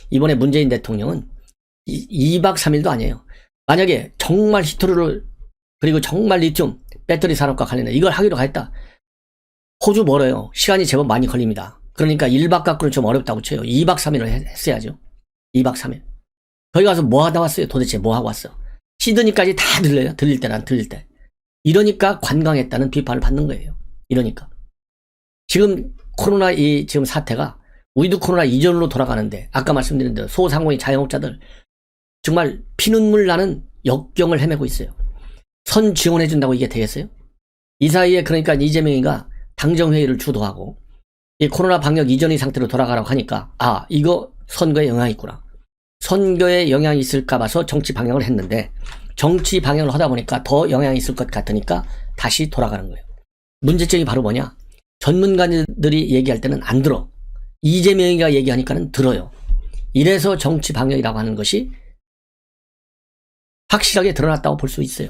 이번에 문재인 대통령은 2박 3일도 아니에요. 만약에 정말 히토르를 그리고 정말 리튬 배터리 산업과 관련해 이걸 하기로 했다. 호주 멀어요. 시간이 제법 많이 걸립니다. 그러니까 1박 갖고는 좀 어렵다고 쳐요. 2박 3일을 했어야죠. 2박 3일. 거기 가서 뭐 하다 왔어요? 도대체 뭐 하고 왔어? 시드니까지 다 들려요. 들릴 때는 안 들릴 때. 이러니까 관광했다는 비판을 받는 거예요. 이러니까. 지금 코로나 지금 사태가 위드 코로나 이전으로 돌아가는데 아까 말씀드린 대로 소상공인 자영업자들 정말 피눈물 나는 역경을 헤매고 있어요. 선 지원해준다고 이게 되겠어요? 이 사이에 그러니까 이재명이가 당정회의를 주도하고 이 코로나 방역 이전의 상태로 돌아가라고 하니까 이거 선거에 영향이 있구나. 선거에 영향이 있을까 봐서 정치 방향을 했는데 정치 방향을 하다 보니까 더 영향이 있을 것 같으니까 다시 돌아가는 거예요. 문제점이 바로 뭐냐? 전문가들이 얘기할 때는 안 들어. 이재명이가 얘기하니까는 들어요. 이래서 정치 방향이라고 하는 것이 확실하게 드러났다고 볼 수 있어요.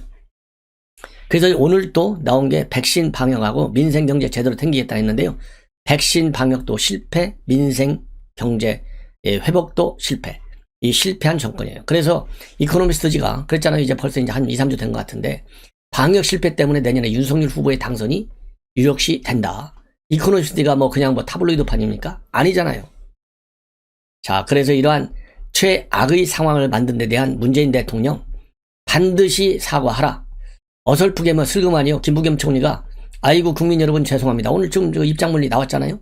그래서 오늘 또 나온 게 백신 방역하고 민생경제 제대로 챙기겠다 했는데요. 백신 방역도 실패, 민생경제 회복도 실패. 이 실패한 정권이에요. 그래서 이코노미스트지가 그랬잖아요. 이제 벌써 이제 한 2, 3주 된 것 같은데 방역 실패 때문에 내년에 윤석열 후보의 당선이 유력시 된다. 이코노미스트가 그냥 타블로이드판입니까? 아니잖아요. 자, 그래서 이러한 최악의 상황을 만든 데 대한 문재인 대통령 반드시 사과하라. 어설프게 슬그머니요. 김부겸 총리가 아이고 국민 여러분 죄송합니다. 오늘 지금 입장문이 나왔잖아요.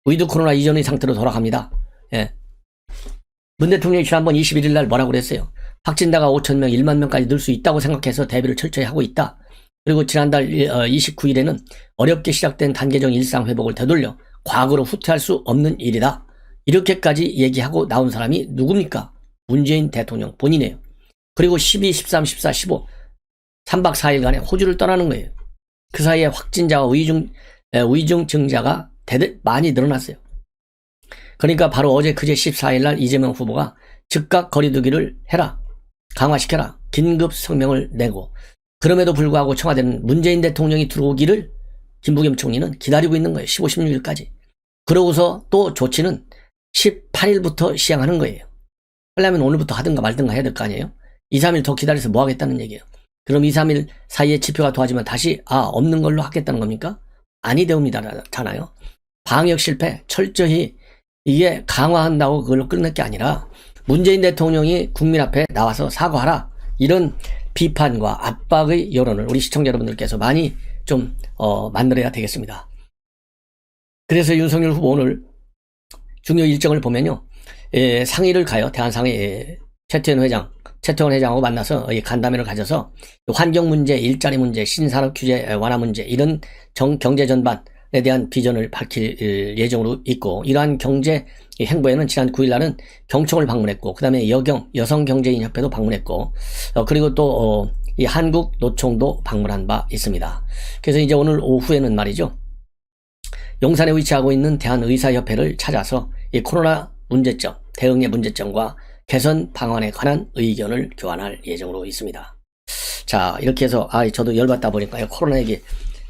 위드 코로나 이전의 상태로 돌아갑니다. 예. 문 대통령이 지난번 21일 날 뭐라고 그랬어요? 확진자가 5,000명, 1만 명까지 늘 수 있다고 생각해서 대비를 철저히 하고 있다. 그리고 지난달 29일에는 어렵게 시작된 단계적 일상 회복을 되돌려 과거로 후퇴할 수 없는 일이다. 이렇게까지 얘기하고 나온 사람이 누굽니까? 문재인 대통령 본인이에요. 그리고 12, 13, 14, 15 3박 4일간에 호주를 떠나는 거예요. 그 사이에 확진자와 위중증자가 많이 늘어났어요. 그러니까 바로 어제 그제 14일날 이재명 후보가 즉각 거리두기를 해라. 강화시켜라. 긴급 성명을 내고 그럼에도 불구하고 청와대는 문재인 대통령이 들어오기를 김부겸 총리는 기다리고 있는 거예요. 15, 16일까지. 그러고서 또 조치는 18일부터 시행하는 거예요. 하려면 오늘부터 하든가 말든가 해야 될 거 아니에요. 2, 3일 더 기다려서 뭐 하겠다는 얘기예요. 그럼 2, 3일 사이에 지표가 좋아지면 다시 없는 걸로 하겠다는 겁니까? 아니 되옵니다잖아요. 방역 실패 철저히 이게 강화한다고 그걸로 끝낼 게 아니라 문재인 대통령이 국민 앞에 나와서 사과하라. 이런 비판과 압박의 여론을 우리 시청자 여러분들께서 많이 좀 만들어야 되겠습니다. 그래서 윤석열 후보 오늘 중요 일정을 보면요. 상의를 가요. 대한상의 최태원 회장하고 만나서 간담회를 가져서 환경 문제, 일자리 문제, 신산업 규제 완화 문제 이런 경제 전반에 대한 비전을 밝힐 예정으로 있고 이러한 경제 행보에는 지난 9일 날은 경총을 방문했고 그 다음에 여성경제인협회도 방문했고 그리고 또 이 한국노총도 방문한 바 있습니다. 그래서 이제 오늘 오후에는 말이죠. 용산에 위치하고 있는 대한의사협회를 찾아서 이 코로나 문제점, 대응의 문제점과 개선 방안에 관한 의견을 교환할 예정으로 있습니다. 자, 이렇게 해서 저도 열받다 보니까 코로나 얘기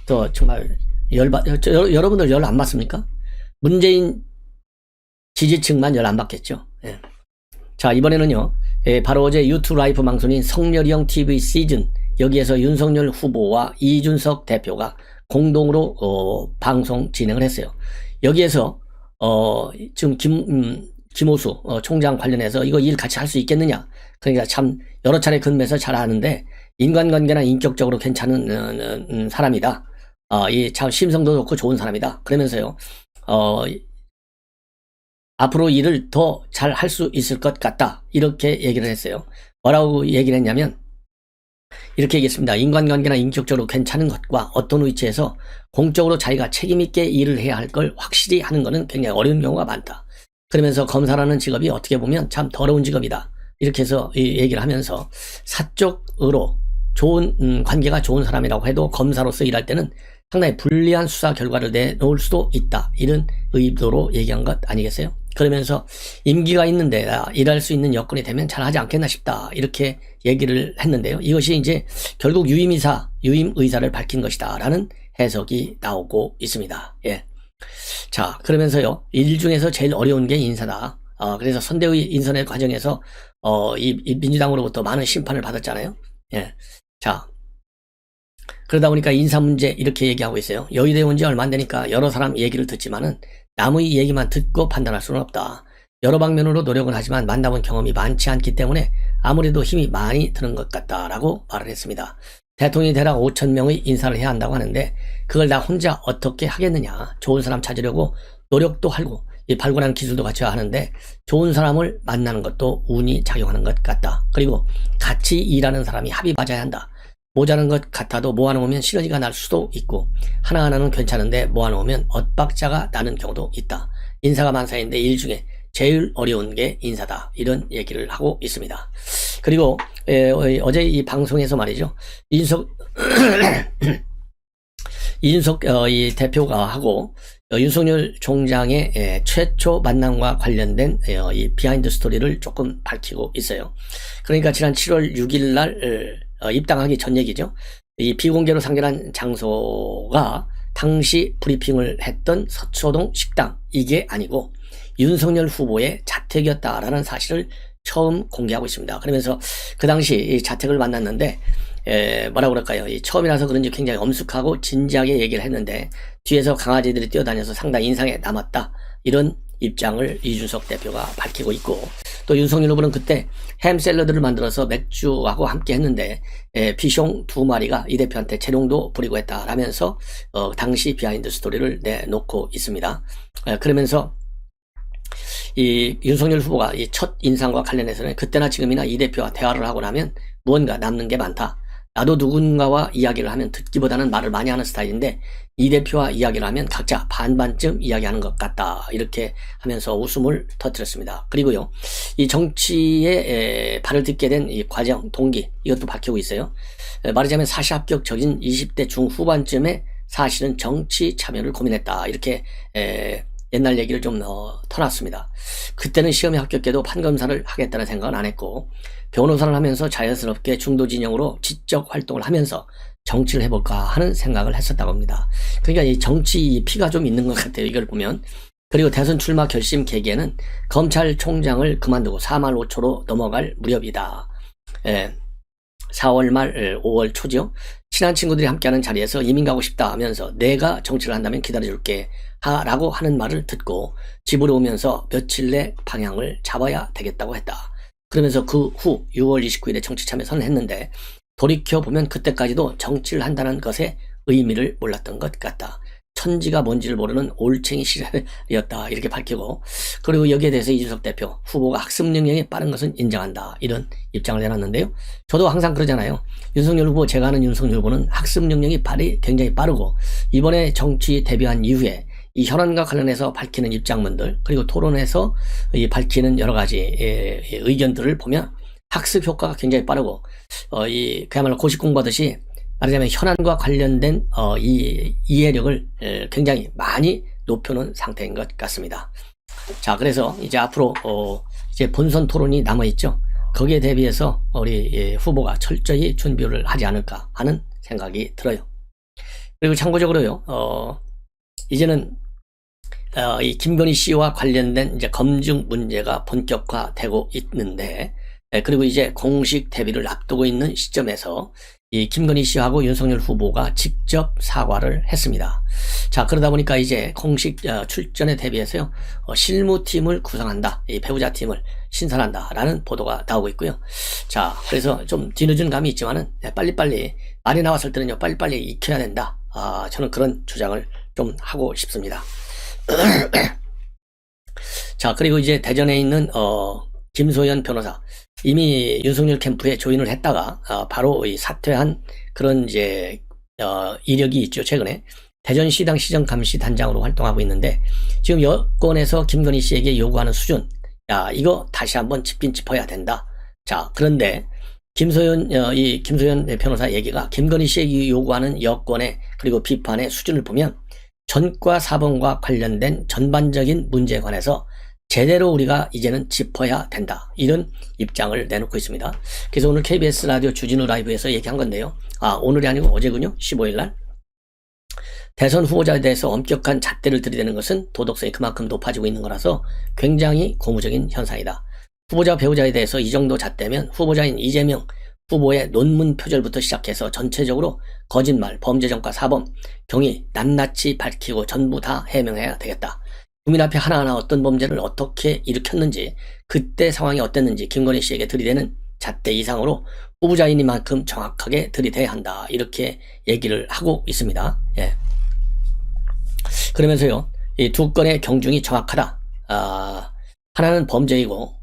또 정말 여러분들 열 안 받습니까? 문재인 지지층만 열 안 받겠죠. 예. 자, 이번에는요. 바로 어제 유튜브 라이브 방송인 성렬이형 TV 시즌 여기에서 윤석열 후보와 이준석 대표가 공동으로 방송 진행을 했어요. 여기에서 지금 김호수 총장 관련해서 이거 일 같이 할 수 있겠느냐. 그러니까 참 여러 차례 근무해서 잘 아는데 인간관계나 인격적으로 괜찮은 사람이다. 이 참 심성도 좋고 좋은 사람이다. 그러면서요. 앞으로 일을 더 잘 할 수 있을 것 같다. 이렇게 얘기를 했어요. 뭐라고 얘기를 했냐면 이렇게 얘기했습니다. 인간관계나 인격적으로 괜찮은 것과 어떤 위치에서 공적으로 자기가 책임있게 일을 해야 할 걸 확실히 하는 것은 굉장히 어려운 경우가 많다. 그러면서 검사라는 직업이 어떻게 보면 참 더러운 직업이다. 이렇게 해서 얘기를 하면서 사적으로 좋은 관계가 좋은 사람이라고 해도 검사로서 일할 때는 상당히 불리한 수사 결과를 내놓을 수도 있다. 이런 의도로 얘기한 것 아니겠어요? 그러면서 임기가 있는데 일할 수 있는 여건이 되면 잘하지 않겠나 싶다. 이렇게 얘기를 했는데요. 이것이 이제 결국 유임 의사를 밝힌 것이다. 라는 해석이 나오고 있습니다. 예. 자, 그러면서요. 일 중에서 제일 어려운 게 인사다. 그래서 선대위 인선의 과정에서 이 민주당으로부터 많은 심판을 받았잖아요. 예. 자, 그러다 보니까 인사 문제 이렇게 얘기하고 있어요. 여의도에 온 지 얼마 안 되니까 여러 사람 얘기를 듣지만은 남의 얘기만 듣고 판단할 수는 없다. 여러 방면으로 노력은 하지만 만나본 경험이 많지 않기 때문에 아무래도 힘이 많이 드는 것 같다라고 말을 했습니다. 대통령이 대략 5천 명의 인사를 해야 한다고 하는데 그걸 다 혼자 어떻게 하겠느냐. 좋은 사람 찾으려고 노력도 하고 이 발굴하는 기술도 갖춰야 하는데 좋은 사람을 만나는 것도 운이 작용하는 것 같다. 그리고 같이 일하는 사람이 합이 맞아야 한다. 모자란 것 같아도 모아놓으면 시너지가 날 수도 있고 하나하나는 괜찮은데 모아놓으면 엇박자가 나는 경우도 있다. 인사가 만사인데 일 중에 제일 어려운 게 인사다. 이런 얘기를 하고 있습니다. 그리고 어제 이 방송에서 말이죠. 이준석 이 대표가 하고 윤석열 총장의 최초 만남과 관련된 이 비하인드 스토리를 조금 밝히고 있어요. 그러니까 지난 7월 6일 날 입당하기 전 얘기죠. 이 비공개로 상견한 장소가 당시 브리핑을 했던 서초동 식당 이게 아니고 윤석열 후보의 자택이었다라는 사실을 처음 공개하고 있습니다. 그러면서 그 당시 이 자택을 만났는데 뭐라 그럴까요? 이 처음이라서 그런지 굉장히 엄숙하고 진지하게 얘기를 했는데 뒤에서 강아지들이 뛰어다녀서 상당히 인상에 남았다. 이런 입장을 이준석 대표가 밝히고 있고 또 윤석열 후보는 그때 햄 샐러드를 만들어서 맥주하고 함께 했는데 비숑 2마리가 이 대표한테 재롱도 부리고 했다라면서 당시 비하인드 스토리를 내놓고 있습니다. 그러면서 이 윤석열 후보가 이 첫 인상과 관련해서는 그때나 지금이나 이 대표와 대화를 하고 나면 무언가 남는 게 많다. 나도 누군가와 이야기를 하면 듣기보다는 말을 많이 하는 스타일인데 이 대표와 이야기를 하면 각자 반반쯤 이야기하는 것 같다. 이렇게 하면서 웃음을 터뜨렸습니다. 그리고요. 이 정치에 발을 딛게 된 이 과정, 동기 이것도 밝히고 있어요. 말하자면 사시 합격적인 20대 중후반쯤에 사실은 정치 참여를 고민했다. 이렇게 옛날 얘기를 좀 터놨습니다. 그때는 시험에 합격해도 판검사를 하겠다는 생각은 안 했고 변호사를 하면서 자연스럽게 중도 진영으로 지적 활동을 하면서 정치를 해볼까 하는 생각을 했었다고 합니다. 그러니까 이 정치 피가 좀 있는 것 같아요. 이걸 보면. 그리고 대선 출마 결심 계기에는 검찰총장을 그만두고 4말 5초로 넘어갈 무렵이다. 4월 말 5월 초죠. 친한 친구들이 함께하는 자리에서 이민 가고 싶다 하면서 내가 정치를 한다면 기다려줄게 라고 하는 말을 듣고 집으로 오면서 며칠 내 방향을 잡아야 되겠다고 했다. 그러면서 그 후 6월 29일에 정치 참여 선언했는데 돌이켜보면 그때까지도 정치를 한다는 것의 의미를 몰랐던 것 같다. 천지가 뭔지를 모르는 올챙이 시절이었다. 이렇게 밝히고 그리고 여기에 대해서 이준석 대표 후보가 학습 능력이 빠른 것은 인정한다. 이런 입장을 내놨는데요. 저도 항상 그러잖아요. 윤석열 후보 제가 아는 윤석열 후보는 학습 능력이 굉장히 빠르고 이번에 정치 데뷔한 이후에 이 현안과 관련해서 밝히는 입장문들 그리고 토론에서 밝히는 여러 가지 의견들을 보면 학습 효과가 굉장히 빠르고 그야말로 고시 공부하듯이 말하자면 현안과 관련된 이 이해력을 굉장히 많이 높여놓은 상태인 것 같습니다. 자, 그래서 이제 앞으로 이제 본선 토론이 남아있죠. 거기에 대비해서 우리 후보가 철저히 준비를 하지 않을까 하는 생각이 들어요. 그리고 참고적으로요, 이제는 이 김건희 씨와 관련된 이제 검증 문제가 본격화되고 있는데, 그리고 이제 공식 데뷔를 앞두고 있는 시점에서 이 김건희 씨하고 윤석열 후보가 직접 사과를 했습니다. 자, 그러다 보니까 이제 공식 출전에 대비해서요, 실무팀을 구성한다. 이 배우자 팀을 신설한다라는 보도가 나오고 있고요. 자, 그래서 좀 뒤늦은 감이 있지만은 빨리빨리 말이 나왔을 때는요, 빨리빨리 익혀야 된다. 저는 그런 주장을 좀 하고 싶습니다. 자, 그리고 이제 대전에 있는 김소연 변호사 이미 윤석열 캠프에 조인을 했다가 바로 이 사퇴한 그런 이제 이력이 있죠. 최근에 대전시당 시정감시단장으로 활동하고 있는데 지금 여권에서 김건희 씨에게 요구하는 수준, 야, 이거 다시 한번 짚긴 짚어야 된다. 자, 그런데 김소연 변호사 얘기가 김건희 씨에게 요구하는 여권의 그리고 비판의 수준을 보면 전과 사범과 관련된 전반적인 문제에 관해서 제대로 우리가 이제는 짚어야 된다. 이런 입장을 내놓고 있습니다. 그래서 오늘 KBS 라디오 주진우 라이브에서 얘기한 건데요. 오늘이 아니고 어제군요. 15일 날. 대선 후보자에 대해서 엄격한 잣대를 들이대는 것은 도덕성이 그만큼 높아지고 있는 거라서 굉장히 고무적인 현상이다. 후보자 배우자에 대해서 이 정도 잣대면 후보자인 이재명 후보의 논문 표절부터 시작해서 전체적으로 거짓말, 범죄전과 사범, 경위 낱낱이 밝히고 전부 다 해명해야 되겠다. 국민 앞에 하나하나 어떤 범죄를 어떻게 일으켰는지, 그때 상황이 어땠는지 김건희 씨에게 들이대는 잣대 이상으로 후보자이니만큼 정확하게 들이대야 한다. 이렇게 얘기를 하고 있습니다. 예. 그러면서요, 이 두 건의 경중이 정확하다. 하나는 범죄이고,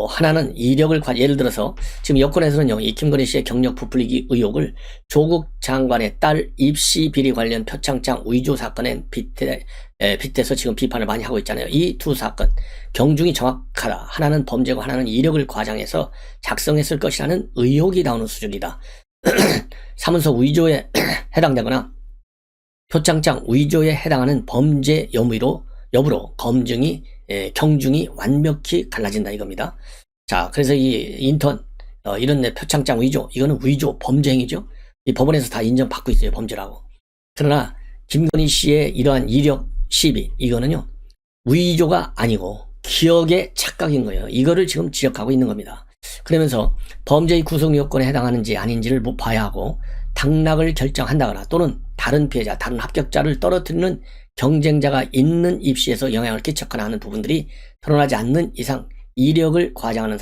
하나는 이력을 예를 들어서 지금 여권에서는요, 이 김건희 씨의 경력 부풀리기 의혹을 조국 장관의 딸 입시 비리 관련 표창장 위조 사건에 빗대서 지금 비판을 많이 하고 있잖아요. 이 두 사건 경중이 정확하다. 하나는 범죄고 하나는 이력을 과장해서 작성했을 것이라는 의혹이 나오는 수준이다. 사문서 위조에 해당되거나 표창장 위조에 해당하는 범죄 여부로 경중이 완벽히 갈라진다 이겁니다. 자, 그래서 이 인턴 이런 표창장 위조, 이거는 위조 범죄 행위죠. 이 법원에서 다 인정받고 있어요, 범죄라고. 그러나 김건희 씨의 이러한 이력 시비, 이거는요 위조가 아니고 기억의 착각인 거예요. 이거를 지금 지적하고 있는 겁니다. 그러면서 범죄의 구성 요건에 해당하는지 아닌지를 봐야 하고, 당락을 결정한다거나 또는 다른 피해자, 다른 합격자를 떨어뜨리는 경쟁자가 있는 입시에서 영향을 끼쳤거나 하는 부분들이 드러나지 않는 이상 이력을 과장하는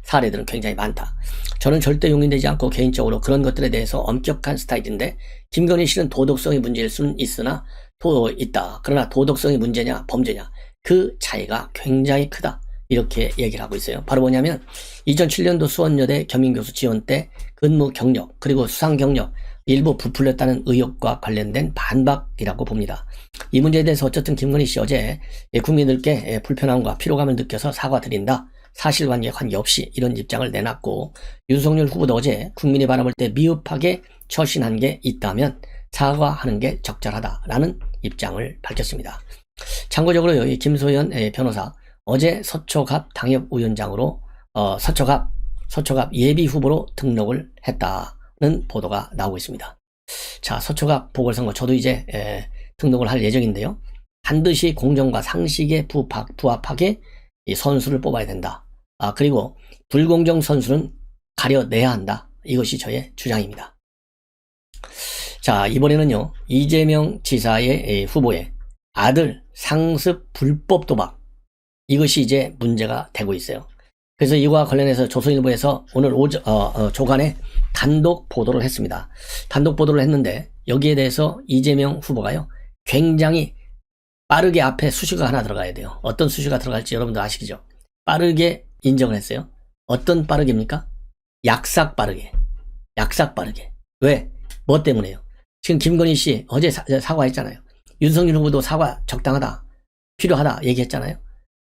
사례들은 굉장히 많다. 저는 절대 용인되지 않고 개인적으로 그런 것들에 대해서 엄격한 스타일인데, 김건희 씨는 도덕성의 문제일 수는 있다. 그러나 도덕성의 문제냐 범죄냐, 그 차이가 굉장히 크다. 이렇게 얘기를 하고 있어요. 바로 뭐냐면 2007년도 수원여대 겸임교수 지원 때 근무 경력 그리고 수상 경력 일부 부풀렸다는 의혹과 관련된 반박이라고 봅니다. 이 문제에 대해서 어쨌든 김건희 씨 어제 국민들께 불편함과 피로감을 느껴서 사과드린다. 사실관계에 관계없이 이런 입장을 내놨고, 윤석열 후보도 어제 국민이 바라볼 때 미흡하게 처신한 게 있다면 사과하는 게 적절하다라는 입장을 밝혔습니다. 참고적으로 이 김소연 변호사 어제 서초갑 당협위원장으로 서초갑 예비 후보로 등록을 했다는 보도가 나오고 있습니다. 자, 서초갑 보궐선거 저도 이제 등록을 할 예정인데요. 반드시 공정과 상식에 부합하게 이 선수를 뽑아야 된다. 그리고 불공정 선수는 가려내야 한다. 이것이 저의 주장입니다. 자, 이번에는요, 이재명 지사의 후보의 아들 상습 불법 도박, 이것이 이제 문제가 되고 있어요. 그래서 이와 관련해서 조선일보에서 오늘 조간에 단독 보도를 했습니다. 단독 보도를 했는데 여기에 대해서 이재명 후보가요, 굉장히 빠르게 앞에 수식어가 하나 들어가야 돼요. 어떤 수식어가 들어갈지 여러분들 아시죠? 빠르게 인정을 했어요. 어떤 빠르게입니까? 약삭 빠르게. 왜? 뭐 때문에요? 지금 김건희 씨 어제 사과했잖아요. 윤석열 후보도 사과 적당하다, 필요하다 얘기했잖아요.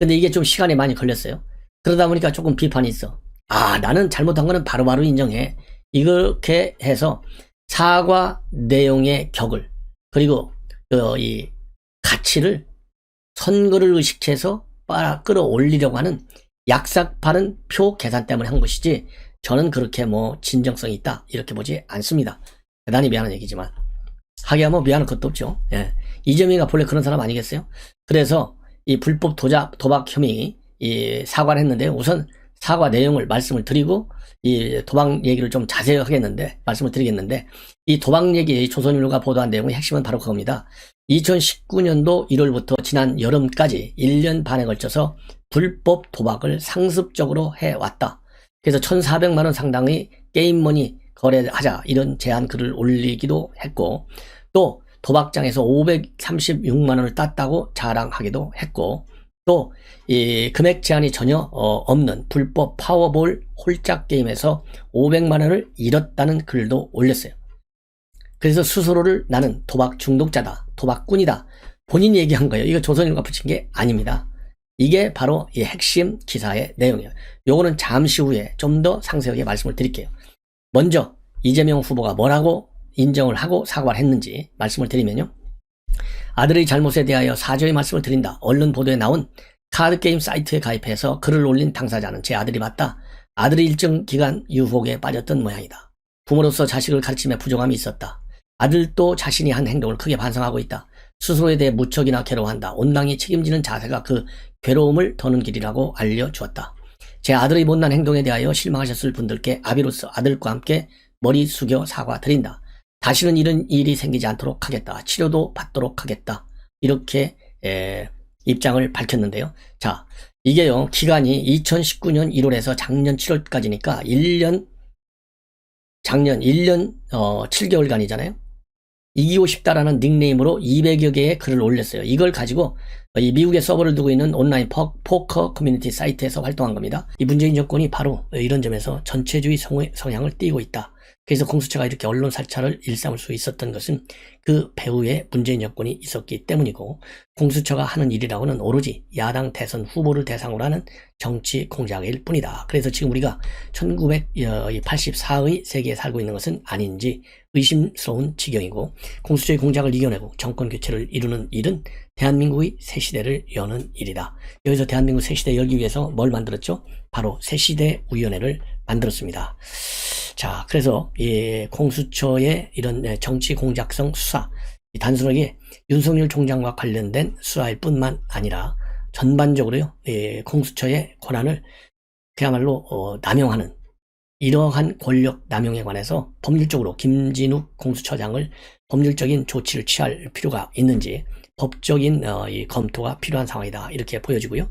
근데 이게 좀 시간이 많이 걸렸어요. 그러다 보니까 조금 비판이 있어. 나는 잘못한 거는 바로바로 인정해. 이렇게 해서 사과 내용의 격을, 그리고 이 가치를 선거를 의식해서 끌어올리려고 하는 약삭파는 표 계산 때문에 한 것이지, 저는 그렇게 진정성이 있다 이렇게 보지 않습니다. 대단히 미안한 얘기지만 하기야 미안할 것도 없죠. 예. 이재명이가 본래 그런 사람 아니겠어요? 그래서 이 불법 도박 혐의 사과를 했는데, 우선 사과 내용을 말씀을 드리고 이 도박 얘기를 좀 자세히 하겠는데, 말씀을 드리겠는데, 이 도박 얘기 조선일보가 보도한 내용의 핵심은 바로 그겁니다. 2019년도 1월부터 지난 여름까지 1년 반에 걸쳐서 불법 도박을 상습적으로 해왔다. 그래서 1,400만 원 상당의 게임머니 거래하자 이런 제안 글을 올리기도 했고, 또 도박장에서 536만 원을 땄다고 자랑하기도 했고, 또 이 금액 제한이 전혀 없는 불법 파워볼 홀짝 게임에서 500만 원을 잃었다는 글도 올렸어요. 그래서 스스로를 나는 도박 중독자다, 도박꾼이다, 본인이 얘기한 거예요. 이거 조선일보가 붙인 게 아닙니다. 이게 바로 이 핵심 기사의 내용이에요. 요거는 잠시 후에 좀 더 상세하게 말씀을 드릴게요. 먼저 이재명 후보가 뭐라고 인정을 하고 사과를 했는지 말씀을 드리면요, 아들의 잘못에 대하여 사죄의 말씀을 드린다. 언론 보도에 나온 카드게임 사이트에 가입해서 글을 올린 당사자는 제 아들이 맞다. 아들이 일정 기간 유혹에 빠졌던 모양이다. 부모로서 자식을 가르침에 부족함이 있었다. 아들도 자신이 한 행동을 크게 반성하고 있다. 스스로에 대해 무척이나 괴로워한다. 온당히 책임지는 자세가 그 괴로움을 더는 길이라고 알려주었다. 제 아들의 못난 행동에 대하여 실망하셨을 분들께 아비로서 아들과 함께 머리 숙여 사과드린다. 다시는 이런 일이 생기지 않도록 하겠다. 치료도 받도록 하겠다. 이렇게 입장을 밝혔는데요. 자, 이게요, 기간이 2019년 1월에서 작년 7월까지니까 작년 1년 7개월간이잖아요. 이기고 싶다라는 닉네임으로 200여 개의 글을 올렸어요. 이걸 가지고 이 미국에 서버를 두고 있는 온라인 포커 커뮤니티 사이트에서 활동한 겁니다. 이 문재인 정권이 바로 이런 점에서 전체주의 성향을 띠고 있다. 그래서 공수처가 이렇게 언론 사찰을 일삼을 수 있었던 것은 그 배후에 문재인 정권이 있었기 때문이고, 공수처가 하는 일이라고는 오로지 야당 대선 후보를 대상으로 하는 정치 공작일 뿐이다. 그래서 지금 우리가 1984의 세계에 살고 있는 것은 아닌지 의심스러운 지경이고, 공수처의 공작을 이겨내고 정권 교체를 이루는 일은 대한민국의 새시대를 여는 일이다. 여기서 대한민국 새시대 열기 위해서 뭘 만들었죠? 바로 새시대위원회를 만들었습니다. 자, 그래서 이 공수처의 이런 정치 공작성 수사, 단순하게 윤석열 총장과 관련된 수사일 뿐만 아니라 전반적으로요, 공수처의 권한을 그야말로 남용하는 이러한 권력 남용에 관해서 법률적으로 김진욱 공수처장을 법률적인 조치를 취할 필요가 있는지 법적인 이 검토가 필요한 상황이다, 이렇게 보여지고요.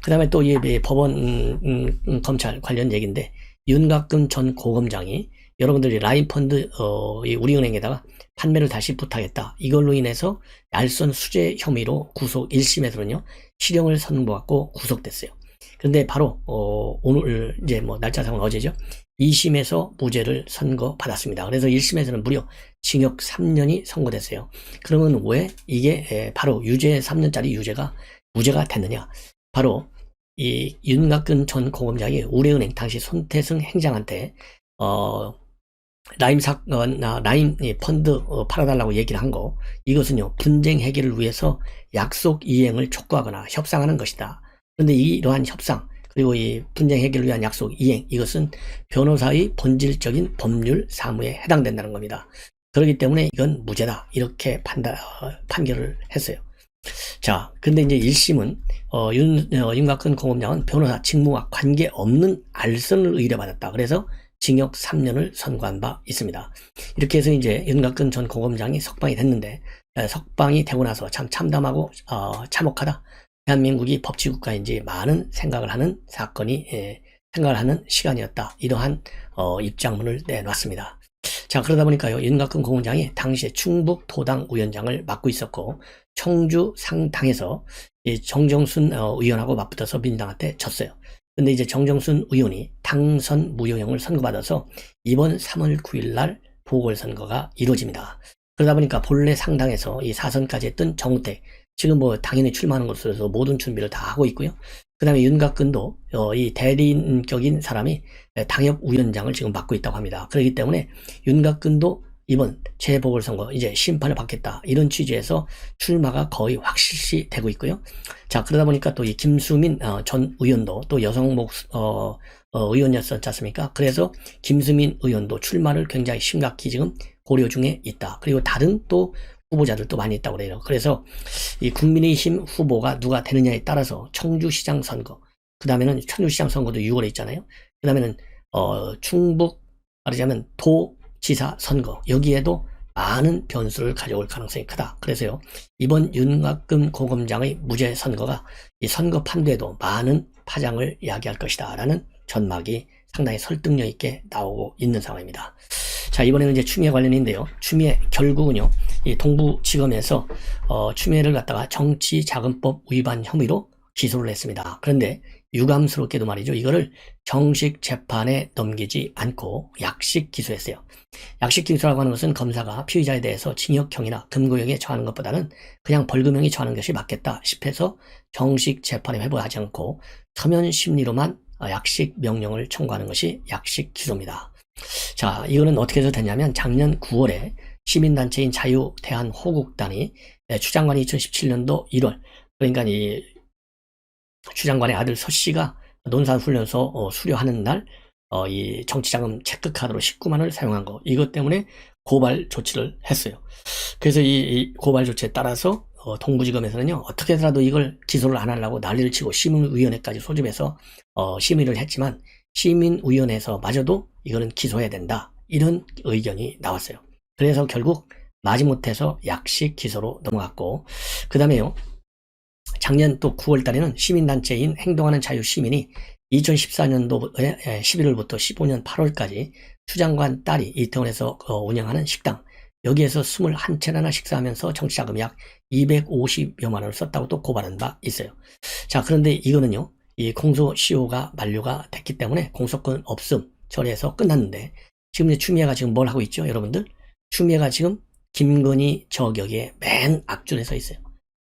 그 다음에 또 이 법원 검찰 관련 얘기인데, 윤곽근 전 고검장이 여러분들이 라인펀드 이 우리은행에다가 판매를 다시 부탁했다, 이걸로 인해서 알선 수재 혐의로 구속 1심에서는요 실형을 선고받고 구속됐어요. 그런데 바로 오늘 이제 뭐 날짜상은 어제죠. 2심에서 무죄를 선고받았습니다. 그래서 1심에서는 무려 징역 3년이 선고됐어요. 그러면 왜 이게 바로 유죄 3년짜리 유죄가 무죄가 됐느냐? 바로 이 윤곽근 전 고검장이 우리은행 당시 손태승 행장한테 라임 사건, 라임 펀드 팔아달라고 얘기를 한 거, 이것은요 분쟁 해결을 위해서 약속 이행을 촉구하거나 협상하는 것이다. 그런데 이러한 협상, 그리고 이 분쟁 해결을 위한 약속 이행, 이것은 변호사의 본질적인 법률 사무에 해당된다는 겁니다. 그렇기 때문에 이건 무죄다, 이렇게 판결을 했어요. 자, 근데 이제 1심은 윤곽근 고검장은 변호사 직무와 관계없는 알선을 의뢰받았다. 그래서 징역 3년을 선고한 바 있습니다. 이렇게 해서 이제 윤곽근 전 고검장이 석방이 됐는데, 석방이 되고 나서 참 참담하고 참혹하다. 대한민국이 법치국가인지 많은 생각을 하는 사건이 생각을 하는 시간이었다. 이러한 입장문을 내놨습니다. 자, 그러다 보니까요, 윤곽근 고검장이 당시에 충북 도당 위원장을 맡고 있었고, 청주 상당에서 정정순 의원하고 맞붙어서 민주당한테 졌어요. 근데 이제 정정순 의원이 당선 무효형을 선고받아서 이번 3월 9일 날 보궐선거가 이루어집니다. 그러다 보니까 본래 상당에서 이 4선까지 했던 정우택, 지금 뭐 당연히 출마하는 것으로 해서 모든 준비를 다 하고 있고요. 그 다음에 윤곽근도 이 대리인격인 사람이 당협위원장을 지금 맡고 있다고 합니다. 그렇기 때문에 윤곽근도 이번 재보궐선거 이제 심판을 받겠다, 이런 취지에서 출마가 거의 확실시 되고 있고요. 자, 그러다 보니까 또 이 김수민 전 의원도 또 여성 의원이었지 않습니까? 그래서 김수민 의원도 출마를 굉장히 심각히 지금 고려 중에 있다. 그리고 다른 또 후보자들도 많이 있다고 그래요. 그래서 이 국민의힘 후보가 누가 되느냐에 따라서 청주시장 선거, 그 다음에는 청주시장 선거도 6월에 있잖아요. 그 다음에는 충북 말하자면 도지사 선거, 여기에도 많은 변수를 가져올 가능성이 크다. 그래서요, 이번 윤곽근 고검장의 무죄 선거가 이 선거 판도에도 많은 파장을 야기할 것이다 라는 전망이 상당히 설득력 있게 나오고 있는 상황입니다. 자, 이번에는 이제 추미애 관련인데요. 추미애 결국은요, 이 동부지검에서 추미애를 갖다가 정치자금법 위반 혐의로 기소를 했습니다. 그런데 유감스럽게도 말이죠, 이거를 정식 재판에 넘기지 않고 약식 기소했어요. 약식 기소라고 하는 것은 검사가 피의자에 대해서 징역형이나 금고형에 처하는 것보다는 그냥 벌금형에 처하는 것이 맞겠다 싶어서 정식 재판에 회부하지 않고 서면 심리로만 약식 명령을 청구하는 것이 약식 기소입니다. 자, 이거는 어떻게 해서 됐냐면 작년 9월에 시민단체인 자유대한호국단이 추 장관이 2017년도 1월, 그러니까 이 추 장관의 아들 서 씨가 논산훈련소 수료하는 날 이 정치자금 체크카드로 19만 원을 사용한 거, 이것 때문에 고발 조치를 했어요. 그래서 이 고발 조치에 따라서 동부지검에서는요, 어떻게 해서라도 이걸 기소를 안 하려고 난리를 치고 시민위원회까지 소집해서 심의를 했지만, 시민위원회에서 마저도 이거는 기소해야 된다, 이런 의견이 나왔어요. 그래서 결국 마지못해서 약식 기소로 넘어갔고, 그 다음에요, 작년 또 9월 달에는 시민단체인 행동하는 자유시민이 2014년도에 11월부터 15년 8월까지 추 장관 딸이 이태원에서 운영하는 식당, 여기에서 21채나 식사하면서 정치자금 약 250여만 원을 썼다고 또 고발한 바 있어요. 자, 그런데 이거는요, 이 공소시효가 만료가 됐기 때문에 공소권 없음 처리해서 끝났는데, 지금 이제 추미애가 지금 뭘 하고 있죠, 여러분들? 추미애가 지금 김건희 저격에 맨 앞줄에 서 있어요.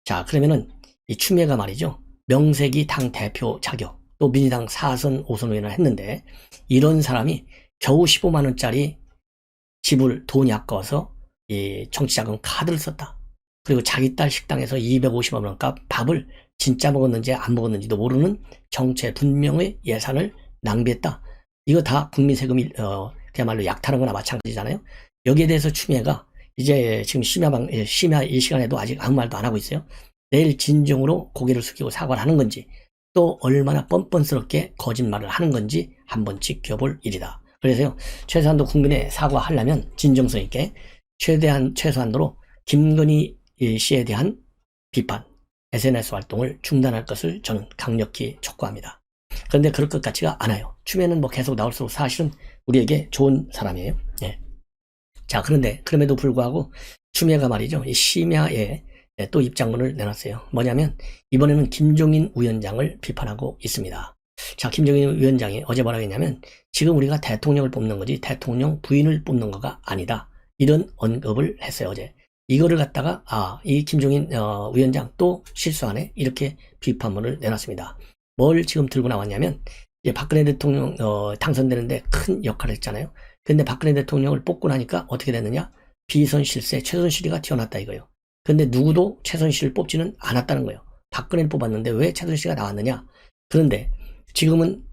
자, 그러면은 이 추미애가 말이죠, 명색이 당 대표 자격, 또 민주당 4선 5선 의원을 했는데, 이런 사람이 겨우 15만 원짜리 집을 돈이 아까워서 이 정치자금 카드를 썼다. 그리고 자기 딸 식당에서 250만 원값 밥을 진짜 먹었는지 안 먹었는지도 모르는 정체분명의 예산을 낭비했다. 이거 다 국민 세금이 그야말로 약탈한 거나 마찬가지잖아요. 여기에 대해서 추미애가 이제 지금 심야 이 시간에도 아직 아무 말도 안 하고 있어요. 내일 진정으로 고개를 숙이고 사과를 하는 건지, 또 얼마나 뻔뻔스럽게 거짓말을 하는 건지 한번 지켜볼 일이다. 그래서요, 최소한도 국민에 사과하려면 진정성 있게 최소한도로 김건희 씨에 대한 비판, SNS 활동을 중단할 것을 저는 강력히 촉구합니다. 그런데 그럴 것 같지가 않아요. 추미애는 뭐 계속 나올수록 사실은 우리에게 좋은 사람이에요. 예. 자, 그런데 그럼에도 불구하고 추미애가 말이죠, 이 심야에 또 입장문을 내놨어요. 뭐냐면 이번에는 김종인 위원장을 비판하고 있습니다. 자, 김종인 위원장이 어제 뭐라고 했냐면, 지금 우리가 대통령을 뽑는 거지 대통령 부인을 뽑는 거가 아니다, 이런 언급을 했어요, 어제. 이거를 갖다가 이 김종인 위원장 또 실수하네, 이렇게 비판문을 내놨습니다. 뭘 지금 들고 나왔냐면, 이제 박근혜 대통령 당선되는데 큰 역할을 했잖아요. 근데 박근혜 대통령을 뽑고 나니까 어떻게 됐느냐, 비선 실세 최순실이가 튀어났다 이거예요. 근데 누구도 최순실을 뽑지는 않았다는 거예요. 박근혜를 뽑았는데 왜 최순실이가 나왔느냐. 그런데 지금은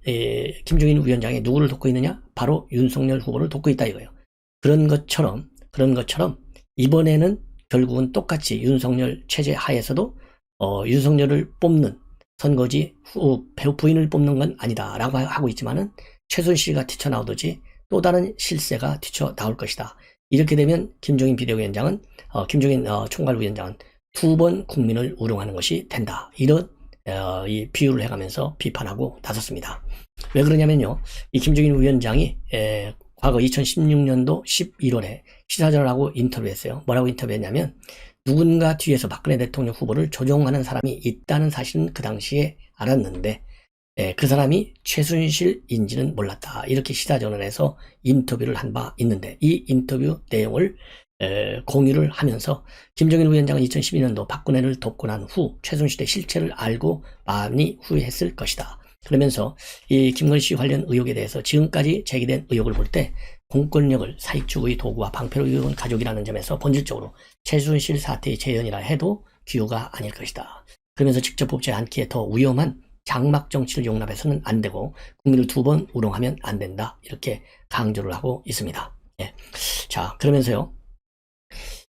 김종인 위원장이 누구를 돕고 있느냐, 바로 윤석열 후보를 돕고 있다 이거예요. 그런 것처럼 이번에는 결국은 똑같이 윤석열 체제 하에서도 윤석열을 뽑는 선거지 부인을 뽑는 건 아니다 라고 하고 있지만은, 최순실이가 튀쳐나오듯이 또 다른 실세가 튀쳐나올 것이다. 이렇게 되면 김종인 비대위원장은 김종인 총괄위원장은 두 번 국민을 우롱하는 것이 된다, 이런 이 비유를 해가면서 비판하고 나섰습니다. 왜 그러냐면요, 이 김종인 위원장이 과거 2016년도 11월에 시사전을 하고 인터뷰했어요. 뭐라고 인터뷰했냐면, 누군가 뒤에서 박근혜 대통령 후보를 조종하는 사람이 있다는 사실은 그 당시에 알았는데 그 사람이 최순실인지는 몰랐다, 이렇게 시사전환에서 인터뷰를 한 바 있는데, 이 인터뷰 내용을 공유를 하면서 김종인 위원장은 2012년도 박근혜를 돕고 난 후 최순실의 실체를 알고 많이 후회했을 것이다. 그러면서 이 김건희 씨 관련 의혹에 대해서 지금까지 제기된 의혹을 볼 때 공권력을 사익주의 도구와 방패로 이용한 가족이라는 점에서 본질적으로 최순실 사태의 재현이라 해도 기우가 아닐 것이다. 그러면서 직접 뽑지 않기에 더 위험한 장막 정치를 용납해서는 안 되고 국민을 두 번 우롱하면 안 된다, 이렇게 강조를 하고 있습니다. 예. 자, 그러면서요,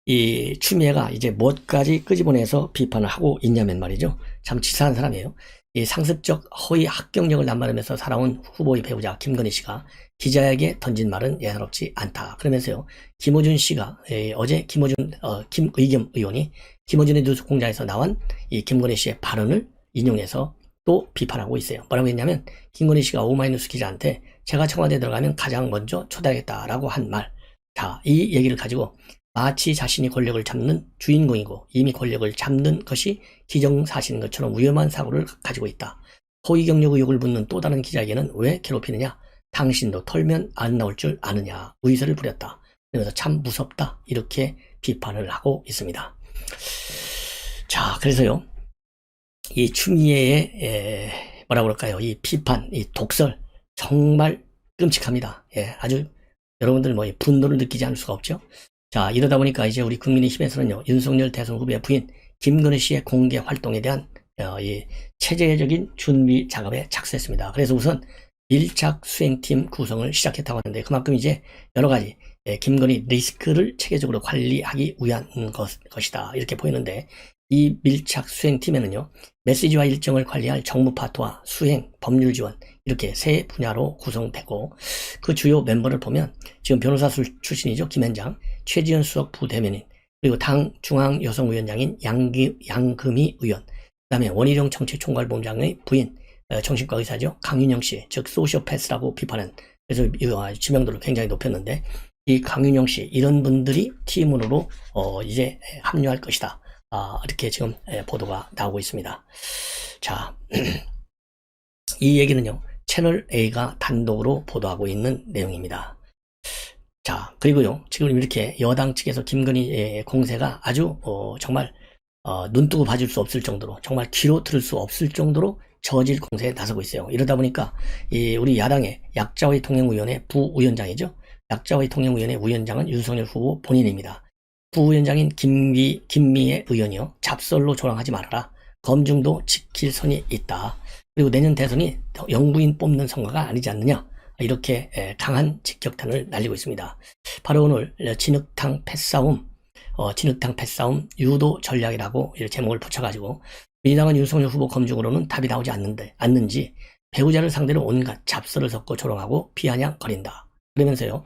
이 추미애가 이제 뭐까지 끄집어내서 비판을 하고 있냐면 말이죠, 참 치사한 사람이에요. 이 상습적 허위 합격력을 남발하면서 살아온 후보의 배우자 김건희 씨가 기자에게 던진 말은 예사롭지 않다. 그러면서요, 김어준 씨가 어제 김의겸 의원이 김어준의 뉴스공장에서 나온 이 김건희 씨의 발언을 인용해서 또 비판하고 있어요. 뭐라고 했냐면, 김건희 씨가 오마이뉴스 기자한테 제가 청와대에 들어가면 가장 먼저 초대하겠다라고 한 말. 자, 이 얘기를 가지고 마치 자신이 권력을 잡는 주인공이고 이미 권력을 잡는 것이 기정사실인 것처럼 위험한 사고를 가지고 있다. 허위 경력 의혹을 묻는 또 다른 기자에게는 왜 괴롭히느냐? 당신도 털면 안 나올 줄 아느냐? 의사를 부렸다. 그래서 참 무섭다, 이렇게 비판을 하고 있습니다. 자, 그래서요, 이 추미애의 뭐라 그럴까요? 이 비판, 이 독설 정말 끔찍합니다. 예, 아주 여러분들 뭐 분노를 느끼지 않을 수가 없죠. 자, 이러다 보니까 이제 우리 국민의힘에서는요, 윤석열 대선 후보의 부인 김건희 씨의 공개 활동에 대한 이 체제적인 준비 작업에 착수했습니다. 그래서 우선 밀착 수행팀 구성을 시작했다고 하는데 그만큼 이제 여러 가지 김건희 리스크를 체계적으로 관리하기 위한 것이다 이렇게 보이는데 이 밀착 수행팀에는요 메시지와 일정을 관리할 정무 파트와 수행, 법률 지원 이렇게 세 분야로 구성되고 그 주요 멤버를 보면 지금 변호사 출신이죠 김현장, 최지은 수석 부대변인 그리고 당 중앙여성위원장인 양금희 의원 그 다음에 원희룡 정책총괄본부장의 부인 정신과 의사죠. 강윤영 씨, 즉 소시오패스라고 비판한 그래서 지명도를 굉장히 높였는데 이 강윤영 씨 이런 분들이 팀으로 이제 합류할 것이다. 이렇게 지금 보도가 나오고 있습니다. 자, 이 얘기는요 채널 A가 단독으로 보도하고 있는 내용입니다. 자, 그리고요 지금 이렇게 여당 측에서 김건희 공세가 아주 정말 눈 뜨고 봐줄 수 없을 정도로 정말 귀로 들을 수 없을 정도로 저질 공세에 나서고 있어요. 이러다 보니까 우리 야당의 약자의 통행위원회 부위원장이죠. 약자의 통행위원회 위원장은 윤석열 후보 본인입니다. 부위원장인 김미애 의원이요. 잡설로 조랑하지 말아라. 검증도 지킬 선이 있다. 그리고 내년 대선이 영부인 뽑는 선거가 아니지 않느냐. 이렇게 강한 직격탄을 날리고 있습니다. 바로 오늘 진흙탕 패싸움 유도 전략이라고 이렇게 제목을 붙여가지고 민주당은 윤석열 후보 검증으로는 답이 나오지 않는지 배우자를 상대로 온갖 잡설을 섞고 조롱하고 비아냥거린다. 그러면서요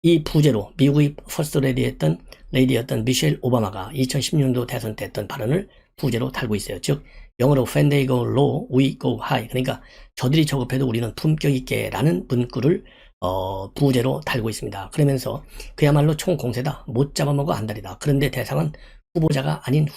이 부제로 미국의 퍼스트 레디였던 미셸 오바마가 2016년도 대선 때 했던 발언을 부제로 달고 있어요. 즉 영어로 when they go low, we go high. 그러니까 저들이 저급해도 우리는 품격 있게 라는 문구를 부제로 달고 있습니다. 그러면서 그야말로 총공세다. 못 잡아먹어 안달이다. 그런데 대상은 후보자가 아닌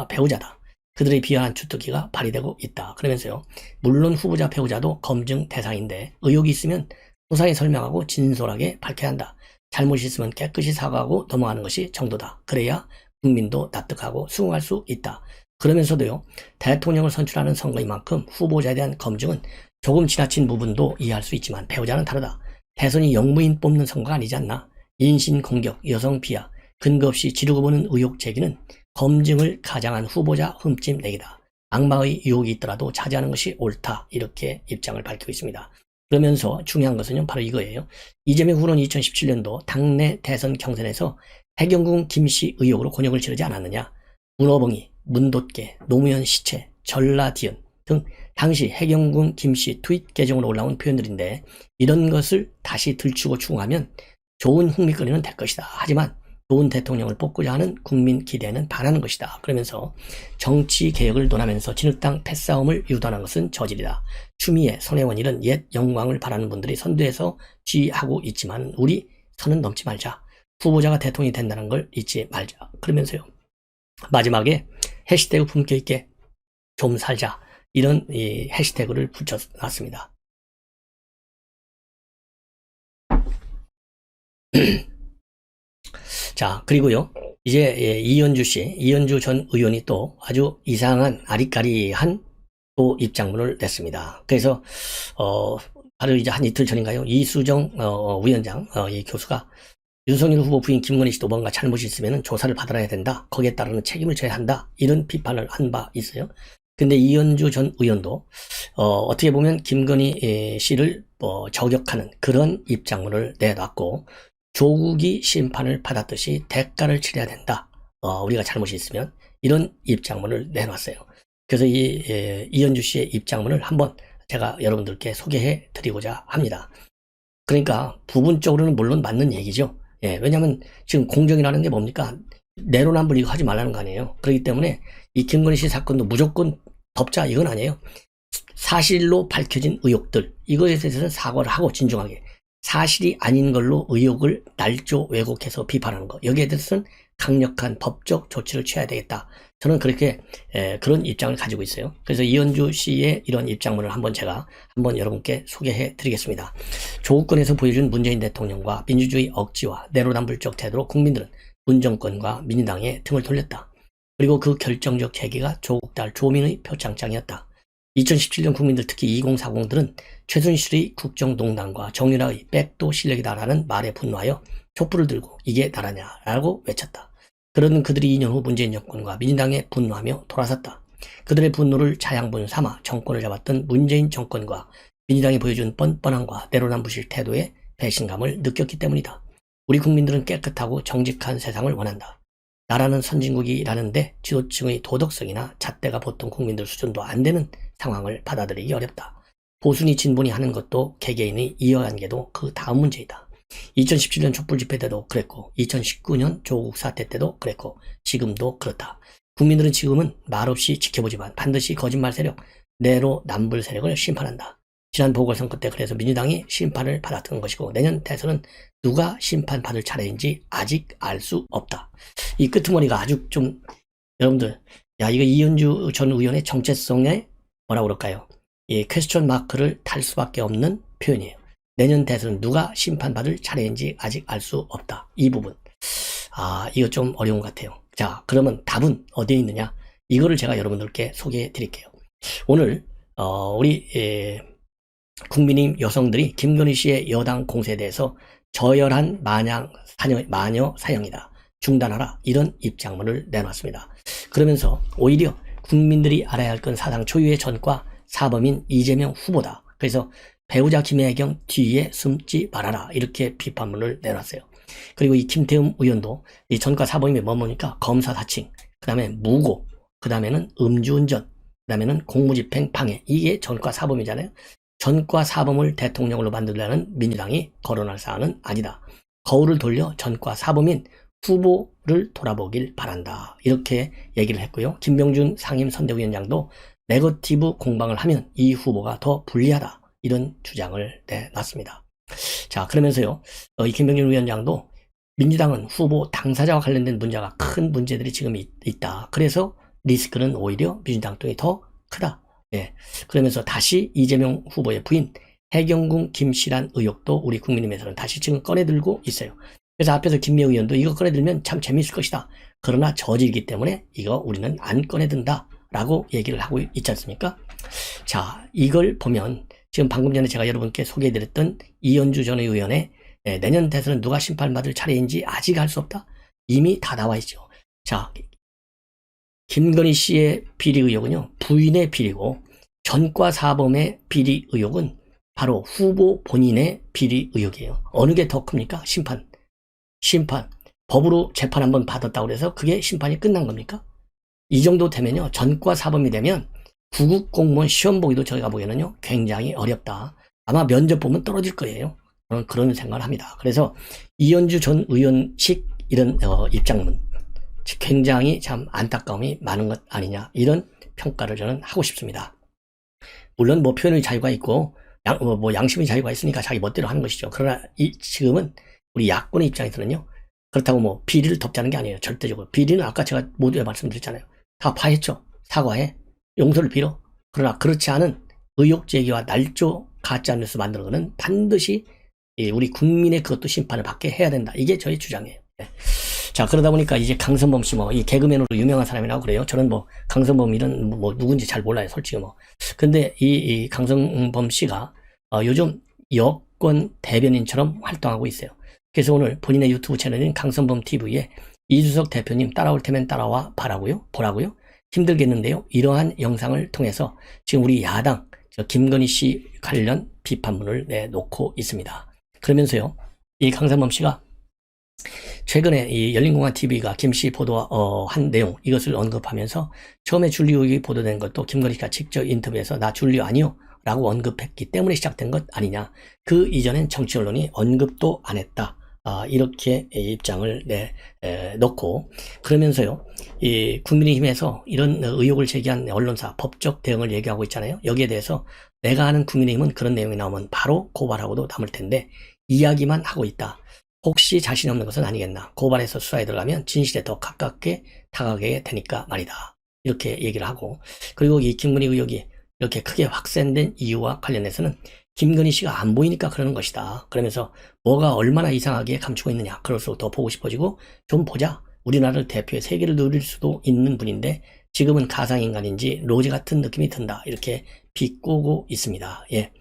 배우자다. 그들의 비열한 주특기가 발휘되고 있다. 그러면서요. 물론 후보자 배우자도 검증 대상인데 의혹이 있으면 소상히 설명하고 진솔하게 밝혀야 한다. 잘못이 있으면 깨끗이 사과하고 넘어가는 것이 정도다. 그래야 국민도 납득하고 수긍할 수 있다. 그러면서도요. 대통령을 선출하는 선거인 만큼 후보자에 대한 검증은 조금 지나친 부분도 이해할 수 있지만 배우자는 다르다. 대선이 영무인 뽑는 선거가 아니지 않나. 인신 공격, 여성 비하, 근거 없이 지르고 보는 의혹 제기는 검증을 가장한 후보자 흠집 내기다. 악마의 유혹이 있더라도 자제하는 것이 옳다. 이렇게 입장을 밝히고 있습니다. 그러면서 중요한 것은요. 바로 이거예요. 이재명 후보는 2017년도 당내 대선 경선에서 해경궁 김씨 의혹으로 곤욕을 치르지 않았느냐. 문어봉이, 문돗개, 노무현 시체, 전라디언 등 당시 해경궁 김씨 트윗 계정으로 올라온 표현들인데 이런 것을 다시 들추고 추궁하면 좋은 흥미거리는 될 것이다. 하지만 좋은 대통령을 뽑고자 하는 국민 기대는 반하는 것이다. 그러면서 정치 개혁을 논하면서 진흙탕 패싸움을 유도하는 것은 저질이다. 추미애, 손혜원 이런 옛 영광을 바라는 분들이 선두에서 지휘하고 있지만 우리 선은 넘지 말자. 후보자가 대통령이 된다는 걸 잊지 말자. 그러면서요. 마지막에 해시태그 품격 있게 좀 살자. 이런 이 해시태그를 붙여놨습니다. 자, 그리고요. 이제 이현주 전 의원이 또 아주 이상한 아리까리한 또 입장문을 냈습니다. 그래서 바로 이제 한 이틀 전인가요? 이수정 위원장 이 교수가 윤석열 후보 부인 김건희 씨도 뭔가 잘못이 있으면 조사를 받아야 된다. 거기에 따르는 책임을 져야 한다. 이런 비판을 한 바 있어요. 근데 이현주 전 의원도 어떻게 보면 김건희 씨를 저격하는 그런 입장문을 내놨고 조국이 심판을 받았듯이 대가를 치러야 된다. 우리가 잘못이 있으면 이런 입장문을 내놨어요. 그래서 이현주 씨의 입장문을 한번 제가 여러분들께 소개해 드리고자 합니다. 그러니까 부분적으로는 물론 맞는 얘기죠. 예, 왜냐하면 지금 공정이라는 게 뭡니까? 내로남불 이거 하지 말라는 거 아니에요. 그렇기 때문에 이 김건희 씨 사건도 무조건 덮자 이건 아니에요. 사실로 밝혀진 의혹들 이거에 대해서는 사과를 하고 진중하게 사실이 아닌 걸로 의혹을 날조 왜곡해서 비판하는 거 여기에 대해서는 강력한 법적 조치를 취해야 되겠다. 저는 그렇게 그런 입장을 가지고 있어요. 그래서 이현주 씨의 이런 입장문을 제가 한번 여러분께 소개해 드리겠습니다. 조국권에서 보여준 문재인 대통령과 민주주의 억지와 내로남불적 태도로 국민들은 문정권과 민주당에 등을 돌렸다. 그리고 그 결정적 계기가 조국 딸 조민의 표창장이었다. 2017년 국민들 특히 2040들은 최순실의 국정농단과 정유라의 백도 실력이다라는 말에 분노하여 촛불을 들고 이게 나라냐라고 외쳤다. 그러는 그들이 2년 후 문재인 정권과 민주당에 분노하며 돌아섰다. 그들의 분노를 자양분 삼아 정권을 잡았던 문재인 정권과 민주당이 보여준 뻔뻔함과 내로남부실 태도에 배신감을 느꼈기 때문이다. 우리 국민들은 깨끗하고 정직한 세상을 원한다. 나라는 선진국이라는데 지도층의 도덕성이나 잣대가 보통 국민들 수준도 안 되는 상황을 받아들이기 어렵다. 보수니 진보니 하는 것도 개개인의 이해관계도 그 다음 문제이다. 2017년 촛불 집회 때도 그랬고 2019년 조국 사태 때도 그랬고 지금도 그렇다. 국민들은 지금은 말없이 지켜보지만 반드시 거짓말 세력, 내로남불 세력을 심판한다. 지난 보궐선거 때 그래서 민주당이 심판을 받았던 것이고 내년 대선은 누가 심판받을 차례인지 아직 알 수 없다. 이 끄트머리가 아주 좀 여러분들 야 이거 이현주 전 의원의 정체성에 뭐라 그럴까요? 이 퀘스천 마크를 달 수밖에 없는 표현이에요. 내년 대선은 누가 심판받을 차례인지 아직 알 수 없다. 이 부분. 이거 좀 어려운 것 같아요. 자, 그러면 답은 어디에 있느냐? 이거를 제가 여러분들께 소개해 드릴게요. 오늘 우리 국민의힘 여성들이 김건희 씨의 여당 공세에 대해서 저열한 마녀 사형이다. 중단하라. 이런 입장문을 내놨습니다. 그러면서 오히려 국민들이 알아야 할 건 사상 초유의 전과 사범인 이재명 후보다. 그래서 배우자 김혜경 뒤에 숨지 말아라. 이렇게 비판문을 내놨어요. 그리고 이 김태흠 의원도 이 전과 사범이 뭐니까 검사 사칭, 그 다음에 무고, 그 다음에는 음주운전, 그 다음에는 공무집행 방해. 이게 전과 사범이잖아요. 전과 사범을 대통령으로 만들려는 민주당이 거론할 사안은 아니다. 거울을 돌려 전과 사범인 후보를 돌아보길 바란다. 이렇게 얘기를 했고요. 김병준 상임선대위원장도 네거티브 공방을 하면 이 후보가 더 불리하다. 이런 주장을 내놨습니다. 자, 그러면서요, 이 김병준 위원장도 민주당은 후보 당사자와 관련된 문제가 큰 문제들이 지금 있다. 그래서 리스크는 오히려 민주당 쪽이 더 크다. 예. 그러면서 다시 이재명 후보의 부인 해경궁 김씨란 의혹도 우리 국민의힘에서는 다시 지금 꺼내들고 있어요. 그래서 앞에서 김미호 의원도 이거 꺼내들면 참 재미있을 것이다. 그러나 저질이기 때문에 이거 우리는 안 꺼내든다. 라고 얘기를 하고 있지 않습니까? 자, 이걸 보면 지금 방금 전에 제가 여러분께 소개해드렸던 이현주 전 의원의 내년 대선은 누가 심판받을 차례인지 아직 알 수 없다. 이미 다 나와 있죠. 자, 김건희 씨의 비리 의혹은요, 부인의 비리고 전과 사범의 비리 의혹은 바로 후보 본인의 비리 의혹이에요. 어느 게 더 큽니까? 심판. 법으로 재판 한번 받았다고 해서 그게 심판이 끝난 겁니까? 이 정도 되면요, 전과 사범이 되면 구급 공무원 시험 보기도 저희가 보기에는요, 굉장히 어렵다. 아마 면접 보면 떨어질 거예요. 저는 그런 생각을 합니다. 그래서 이현주 전 의원식 이런 입장문, 굉장히 참 안타까움이 많은 것 아니냐, 이런 평가를 저는 하고 싶습니다. 물론 뭐 표현의 자유가 있고 양심의 자유가 있으니까 자기 멋대로 하는 것이죠. 그러나 지금은 우리 야권의 입장에서는요, 그렇다고 뭐 비리를 덮자는 게 아니에요. 절대적으로. 비리는 아까 제가 모두에 말씀드렸잖아요. 다 파했죠. 사과해. 용서를 빌어. 그러나 그렇지 않은 의혹 제기와 날조 가짜뉴스 만드는 것은 반드시 우리 국민의 그것도 심판을 받게 해야 된다. 이게 저의 주장이에요. 네. 자, 그러다 보니까 이제 강선범 씨 이 개그맨으로 유명한 사람이라고 그래요. 저는 강선범 이런 누군지 잘 몰라요. 솔직히 근데 이 강선범 씨가 요즘 여권 대변인처럼 활동하고 있어요. 그래서 오늘 본인의 유튜브 채널인 강선범 TV에 이준석 대표님 따라올 테면 따라와 보라고요. 힘들겠는데요. 이러한 영상을 통해서 지금 우리 야당 김건희 씨 관련 비판문을 내놓고 있습니다. 그러면서요, 이 강선범 씨가 최근에 이 열린공간 TV가 김씨 보도한 내용 이것을 언급하면서 처음에 줄리오 의혹이 보도된 것도 김건희 씨가 직접 인터뷰에서 나 줄리오 아니요 라고 언급했기 때문에 시작된 것 아니냐. 그 이전엔 정치 언론이 언급도 안 했다. 이렇게 입장을 놓고, 그러면서요, 이 국민의힘에서 이런 의혹을 제기한 언론사 법적 대응을 얘기하고 있잖아요. 여기에 대해서 내가 아는 국민의힘은 그런 내용이 나오면 바로 고발하고도 남을 텐데 이야기만 하고 있다. 혹시 자신이 없는 것은 아니겠나. 고발해서 수사에 들어가면 진실에 더 가깝게 다가가게 되니까 말이다. 이렇게 얘기를 하고, 그리고 이 김건희 의혹이 이렇게 크게 확산된 이유와 관련해서는 김건희 씨가 안 보이니까 그러는 것이다. 그러면서 뭐가 얼마나 이상하게 감추고 있느냐. 그럴수록 더 보고 싶어지고 좀 보자. 우리나라를 대표해 세계를 누릴 수도 있는 분인데 지금은 가상인간인지 로지 같은 느낌이 든다. 이렇게 비꼬고 있습니다. 예.